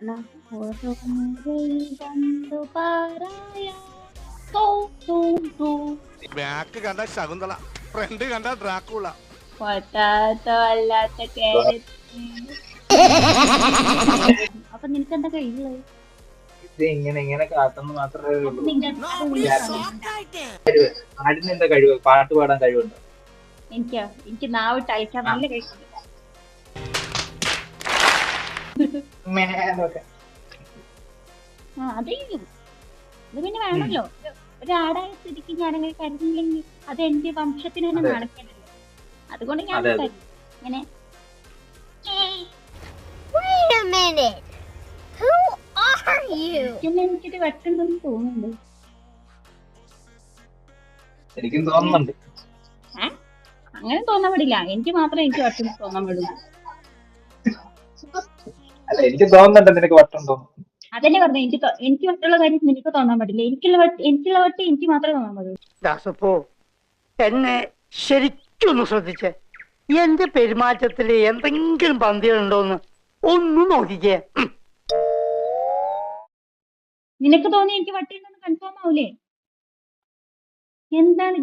ന ഓർമ്മകൾ വന്നു പറയാ തോ തോ തോ ബാക്ക് കണ്ട ശകുന്തള, ഫ്രണ്ട് കണ്ട ഡ്രാക്കുള. പൊട്ടാത്ത വല്ലാത്ത കേരറ്റ്. അപ്പൊ നിനക്ക് എന്താ കഴിയുള്ളത്? ഇത് ഇങ്ങനെ ഇങ്ങനെ കാട്ടെന്ന് മാത്രമേ ഉള്ളൂ. നിന്റെ ആടിന് എന്താ കഴിവ്? പാട്ട് പാടാൻ കഴിവുണ്ടോ? എനിക്ക് നാവിട്ട് അയക്കാൻ നല്ല കഴിവുണ്ട്. മേലൊക്കെ അത് ചെയ്യും. അത് പിന്നെ വേണമല്ലോ. ഒരാടായ സ്ഥിതിക്ക് ഞാനങ്ങനെ കരുതിയില്ലെങ്കിൽ അത് എന്റെ വംശത്തിന് തന്നെ നടക്കണല്ലോ. അതുകൊണ്ട് ഞാൻ ഇങ്ങനെ എനിക്കിത് വെട്ടുണ്ടെന്ന് തോന്നുന്നുണ്ട്. എനിക്കും തോന്നുന്നുണ്ട്. അങ്ങനെ തോന്നാൻ പാടില്ല. എനിക്ക് മാത്രമേ എനിക്ക് വെട്ടും തോന്നാൻ പാടുള്ളൂ. അല്ല, എനിക്ക് തോന്നുന്നുണ്ട് നിനക്ക് വട്ടുണ്ടോ. അതന്നെ പറഞ്ഞു. എനിക്ക് വട്ടുള്ള കാര്യം നിനക്ക് തോന്നാൻ പാടില്ല. എനിക്കുള്ള വട്ട് എനിക്ക് മാത്രമേ തോന്നാൻ പാടുള്ളൂ. ദാസപ്പോ എന്നെ ശരിക്കൊന്ന് ശ്രദ്ധിച്ചേ. എന്റെ പെരുമാറ്റത്തില് എന്തെങ്കിലും പന്തികളുണ്ടോന്ന് ഒന്നും നോക്കിക്കേ. നിനക്ക് തോന്നി എനിക്ക് വട്ടുണ്ടെന്ന് കൺഫേം ആവൂലേ? എന്താണ്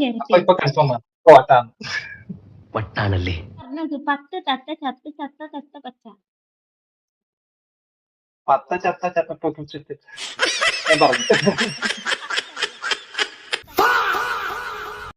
വട്ടാണല്ലേ പറഞ്ഞത്? 10 തത്ത ചത്ത ചത്ത തത്ത പച്ച. പത്ത ചത്ത ചത്ത ഞാൻ പറഞ്ഞു.